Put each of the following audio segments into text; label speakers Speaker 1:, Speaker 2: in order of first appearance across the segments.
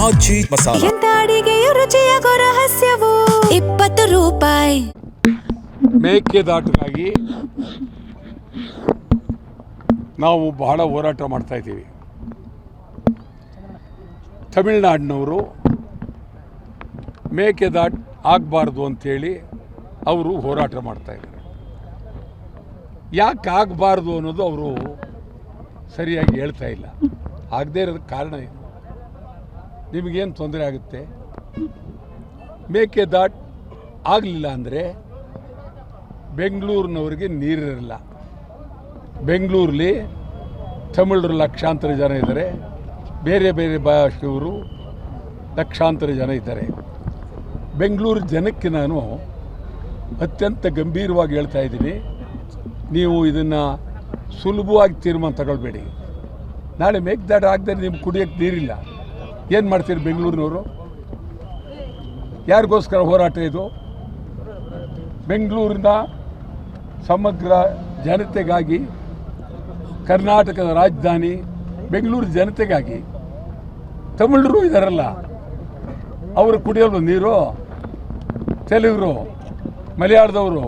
Speaker 1: ಆಚಿ ಮಸಾಲ.
Speaker 2: ಎಂತ ಅಡಿಗೆಯ ರುಚಿಯಾಗೋ ರಹಸ್ಯವು 20 ರೂಪಾಯಿ.
Speaker 3: ಮೇಕೆದಾಟಿಗಾಗಿ ನಾವು ಬಹಳ ಹೋರಾಟ ಮಾಡ್ತಾ ಇದ್ದೀವಿ. ತಮಿಳುನಾಡಿನವರು ಮೇಕೆದಾಟು ಆಗಬಾರ್ದು ಅಂಥೇಳಿ ಅವರು ಹೋರಾಟ ಮಾಡ್ತಾಯಿದ್ದಾರೆ. ಯಾಕೆ ಆಗಬಾರ್ದು ಅನ್ನೋದು ಅವರು ಸರಿಯಾಗಿ ಹೇಳ್ತಾ ಇಲ್ಲ. ಆಗದೇ ಇರೋದಕ್ಕೆ ಕಾರಣ ಏನು? ನಿಮಗೇನು ತೊಂದರೆ ಆಗುತ್ತೆ? ಮೇಕೆದಾಟು ಆಗಲಿಲ್ಲ ಅಂದರೆ ಬೆಂಗಳೂರಿನವ್ರಿಗೆ ನೀರಿರಲ್ಲ. ಬೆಂಗಳೂರಲ್ಲಿ ತಮಿಳರು ಲಕ್ಷಾಂತರ ಜನ ಇದ್ದಾರೆ, ಬೇರೆ ಬೇರೆ ಭಾಷೆಯವರು ಲಕ್ಷಾಂತರ ಜನ ಇದ್ದಾರೆ. ಬೆಂಗಳೂರು ಜನಕ್ಕೆ ನಾನು ಅತ್ಯಂತ ಗಂಭೀರವಾಗಿ ಹೇಳ್ತಾ ಇದ್ದೀನಿ, ನೀವು ಇದನ್ನು ಸುಲಭವಾಗಿ ತೀರ್ಮಾನ ತಗೊಳ್ಬೇಡಿ. ನಾಳೆ ಮೇಕೆದಾಟು ಆಗದೆ ನಿಮ್ಗೆ ಕುಡಿಯೋಕ್ಕೆ ನೀರಿಲ್ಲ, ಏನು ಮಾಡ್ತೀರಿ ಬೆಂಗಳೂರಿನವರು? ಯಾರಿಗೋಸ್ಕರ ಹೋರಾಟ ಇದು? ಬೆಂಗಳೂರಿನ ಸಮಗ್ರ ಜನತೆಗಾಗಿ, ಕರ್ನಾಟಕದ ರಾಜಧಾನಿ ಬೆಂಗಳೂರು ಜನತೆಗಾಗಿ. ತಮಿಳರು ಇದ್ದಾರಲ್ಲ, ಅವರು ಕುಡಿಯೋದು ನೀರು. ತೆಲುಗರು, ಮಲಯಾಳದವರು,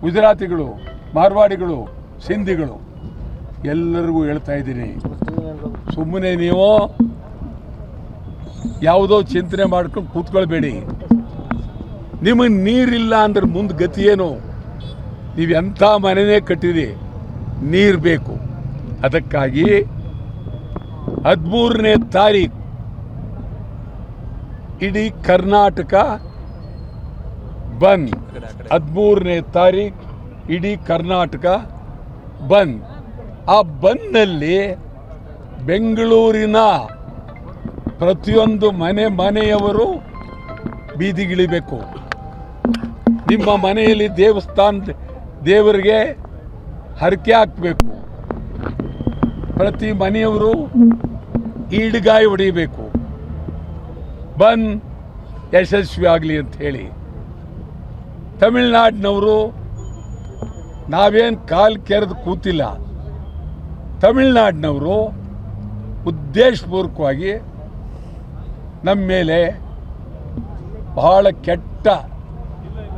Speaker 3: ಗುಜರಾತಿಗಳು, ಮಾರ್ವಾಡಿಗಳು, ಸಿಂಧಿಗಳು ಎಲ್ಲರಿಗೂ ಹೇಳ್ತಾ ಇದ್ದೀನಿ, ಸುಮ್ಮನೆ ನೀವು ಯಾವುದೋ ಚಿಂತನೆ ಮಾಡ್ಕೊಂಡು ಕೂತ್ಕೊಳ್ಬೇಡಿ. ನಿಮಗೆ ನೀರಿಲ್ಲ ಅಂದ್ರೆ ಮುಂದೆ ಗತಿ ಏನು? ನೀವು ಎಂಥ ಮನೆಯೇ ಕಟ್ಟಿರಿ, ನೀರು ಬೇಕು. ಅದಕ್ಕಾಗಿ 13ನೇ ತಾರೀಕು ಇಡೀ ಕರ್ನಾಟಕ ಬಂದ್. 13ನೇ ತಾರೀಕು ಇಡೀ ಕರ್ನಾಟಕ ಬಂದ್. ಆ ಬಂದ್ನಲ್ಲಿ ಬೆಂಗಳೂರಿನ ಪ್ರತಿಯೊಂದು ಮನೆಯವರು ಬೀದಿಗಿಳಿಬೇಕು. ನಿಮ್ಮ ಮನೆಯಲ್ಲಿ ದೇವರಿಗೆ ಹರಕೆ ಹಾಕಬೇಕು. ಪ್ರತಿ ಮನೆಯವರು ಈಡ್ಗಾಯಿ ಹೊಡಿಬೇಕು. ಬಂದ್ ಯಶಸ್ವಿ ಆಗಲಿ ಅಂತ ಹೇಳಿ. ತಮಿಳುನಾಡಿನವರು ನಾವೇನು ಕಾಲು ಕೆರೆದು ಕೂತಿಲ್ಲ. ತಮಿಳುನಾಡಿನವರು ಉದ್ದೇಶಪೂರ್ವಕವಾಗಿ ನಮ್ಮ ಮೇಲೆ ಬಹಳ ಕೆಟ್ಟ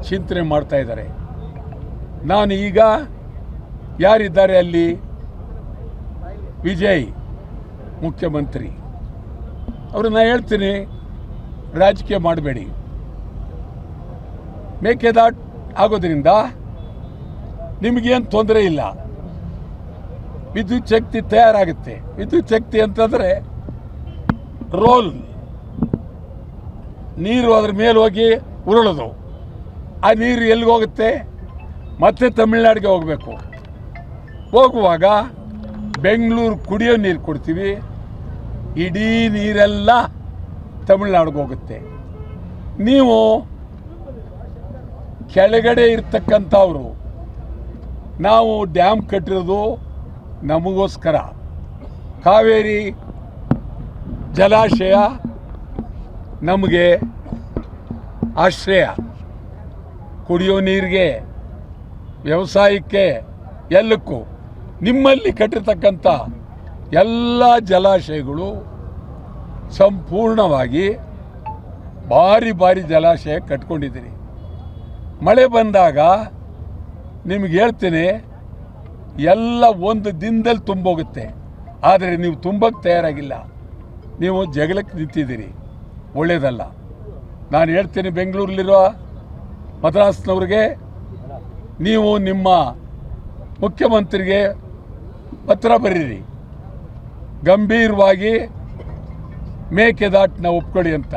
Speaker 3: ಚಿಂತನೆ ಮಾಡ್ತಾ ಇದ್ದಾರೆ. ನಾನು ಈಗ ಯಾರಿದ್ದಾರೆ ಅಲ್ಲಿ? ವಿಜಯ್ ಮುಖ್ಯಮಂತ್ರಿ, ಅವ್ರನ್ನ ಹೇಳ್ತೀನಿ, ರಾಜಕೀಯ ಮಾಡಬೇಡಿ. ಮೇಕೆದಾಟು ಆಗೋದ್ರಿಂದ ನಿಮಗೇನು ತೊಂದರೆ ಇಲ್ಲ. ವಿದ್ಯುತ್ ಶಕ್ತಿ ತಯಾರಾಗುತ್ತೆ. ವಿದ್ಯುತ್ ಶಕ್ತಿ ಅಂತಂದರೆ ರೋಲ್, ನೀರು ಅದ್ರ ಮೇಲೆ ಹೋಗಿ ಉರುಳೋದು. ಆ ನೀರು ಎಲ್ಲಿಗೆ ಹೋಗುತ್ತೆ? ಮತ್ತೆ ತಮಿಳ್ನಾಡಿಗೆ ಹೋಗಬೇಕು. ಹೋಗುವಾಗ ಬೆಂಗಳೂರು ಕುಡಿಯೋ ನೀರು ಕೊಡ್ತೀವಿ, ಇಡೀ ನೀರೆಲ್ಲ ತಮಿಳ್ನಾಡಿಗೆ ಹೋಗುತ್ತೆ. ನೀವು ಕೆಳಗಡೆ ಇರ್ತಕ್ಕಂಥವ್ರು, ನಾವು ಡ್ಯಾಮ್ ಕಟ್ಟಿರೋದು ನಮಗೋಸ್ಕರ. ಕಾವೇರಿ ಜಲಾಶಯ ನಮಗೆ ಆಶ್ರಯ, ಕುಡಿಯೋ ನೀರಿಗೆ, ವ್ಯವಸಾಯಕ್ಕೆ, ಎಲ್ಲಕ್ಕೂ. ನಿಮ್ಮಲ್ಲಿ ಕಟ್ಟಿರ್ತಕ್ಕಂಥ ಎಲ್ಲ ಜಲಾಶಯಗಳು ಸಂಪೂರ್ಣವಾಗಿ ಭಾರಿ ಭಾರಿ ಜಲಾಶಯ ಕಟ್ಕೊಂಡಿದ್ದೀರಿ. ಮಳೆ ಬಂದಾಗ ನಿಮ್ಗೆ ಹೇಳ್ತೀನಿ, ಎಲ್ಲ ಒಂದು ದಿನದಲ್ಲಿ ತುಂಬೋಗುತ್ತೆ. ಆದರೆ ನೀವು ತುಂಬಕ್ಕೆ ತಯಾರಾಗಿಲ್ಲ. ನೀವು ಜಗಳಕ್ಕೆ ನಿಂತಿದ್ದೀರಿ, ಒಳ್ಳೆಯದಲ್ಲ. ನಾನು ಹೇಳ್ತೀನಿ ಬೆಂಗಳೂರಲ್ಲಿರೋ ಮದ್ರಾಸ್ನವ್ರಿಗೆ, ನೀವು ನಿಮ್ಮ ಮುಖ್ಯಮಂತ್ರಿಗೆ ಪತ್ರ ಬರೀರಿ, ಗಂಭೀರವಾಗಿ ಮೇಕೆದಾಟನ್ನ ಒಪ್ಕೊಳ್ಳಿ ಅಂತ.